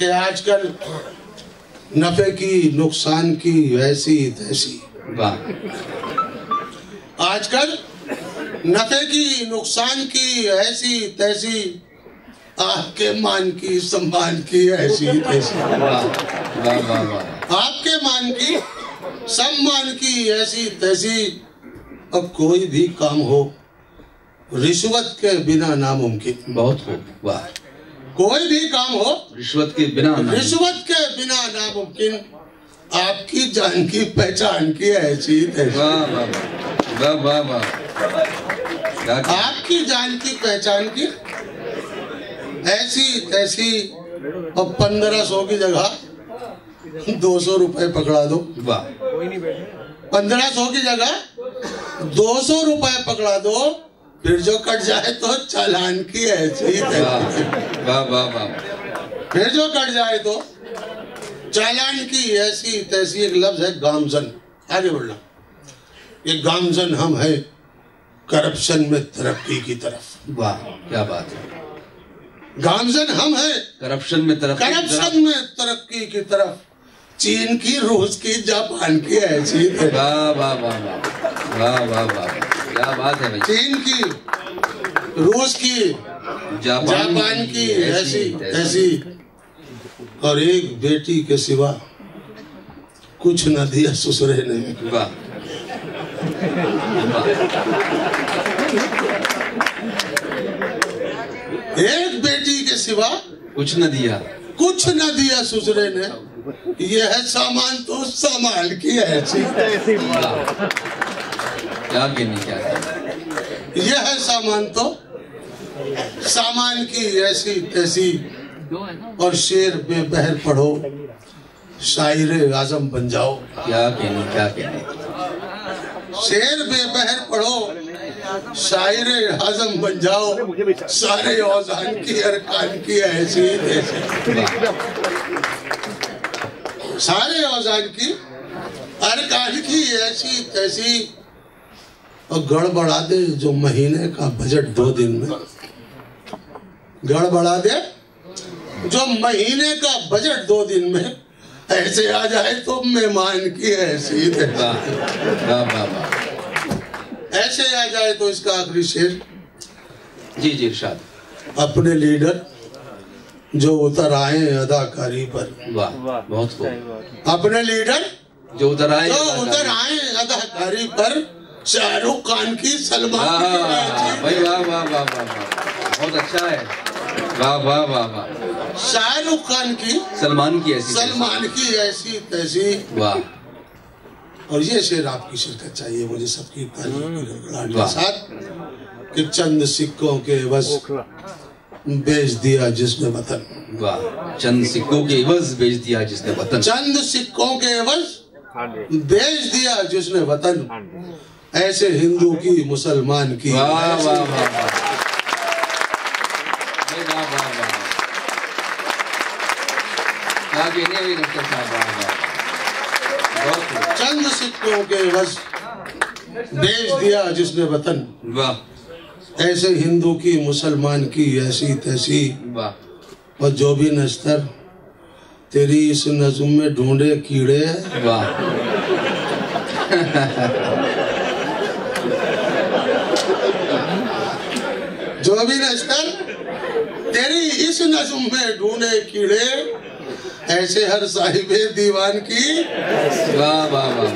कि आजकल नफे की नुकसान की ऐसी तैसी। आजकल नफे की नुकसान की ऐसी तैसी, आपके मान की सम्मान की ऐसी तैसी। आपके मान की सम्मान की ऐसी तैसी। अब कोई भी काम हो रिश्वत के बिना नामुमकिन। बहुत खूब, वाह। कोई भी काम हो रिश्वत के बिना नामुमकिन। आपकी जान की पहचान की ऐसी तैसी। वाह वाह वाह। आपकी जान की पहचान की ऐसी तैसी। अब 1500 की जगह 200 रुपए पकड़ा दो। वाह। 1500 की जगह 200 रुपए पकड़ा दो, फिर जो कट जाए तो चालान की ऐसी तैसी। वाह वाह वाह। फिर जो कट जाए तो चालान की ऐसी तैसी। एक लफ्ज है गामजन। आगे बढ़ना। ये गामजन हम है करप्शन में तरक्की की तरफ। वाह क्या बात है। गामजन हम है करप्शन में तरक्की की तरफ। चीन की, रूस की, जापान की ऐसी। वाह वाह वाह वाह वाह वाह, क्या बात है भाई। चीन की, रूस की, जापान की ऐसी ऐसी। और एक बेटी के सिवा कुछ न दिया ससुरे ने। वाह। एक बेटी के सिवा कुछ न दिया ससुरे ने। ये है सामान तो सामान की ऐसी। क्या कहनी क्या। ये है सामान तो सामान की ऐसी तैसी। और शेर बेबहर पढ़ो, शायर आजम बन जाओ। क्या कहनी। शेर बेबहर पढ़ो, शायर आजम बन जाओ। सारे औजान की अरकान की ऐसी तैसी। सारे औजान की अरकान की ऐसी तैसी। और गड़बड़ा दे जो महीने का बजट 2 दिन में। गड़बड़ा दे जो महीने का बजट 2 दिन में। ऐसे आ जाए तो मेहमान की ऐसी। ऐसे आ जाए तो इसका आखिरी शेर। जी इरशाद। अपने लीडर जो उतर आए अदाकारी पर। वाह बहुत खूब। अपने लीडर जो उतर आए अदाकारी पर। शाहरुख खान की, सलमान की भाई। वाह वाह वाह वाह, बहुत अच्छा है। वाह वाह वाह वाह। शाहरुख खान की, सलमान की ऐसी तैसी। वाह। और ये शेर आपकी शिरकत चाहिए मुझे सबकी तारीफ के साथ कि चंद सिक्कों के बस बेच दिया जिसने वतन। वाह। चंद सिक्कों के एवज बेच दिया जिसने वतन। चंद सिक्कों के एवज बेच दिया जिसने वतन। ऐसे हिंदू की, मुसलमान की। वाह वाह वाह। चंद सिक्कों के एवज बेच दिया जिसने वतन। वाह। ऐसे हिंदू की, मुसलमान की ऐसी तैसी। वाह। और जो भी नश्तर तेरी इस नज़्म में ढूंढे कीड़े। वाह। जो भी नश्तर तेरी इस नज़्म में ढूंढे कीड़े। ऐसे हर साहिबे दीवान की। वाह वाह वाह।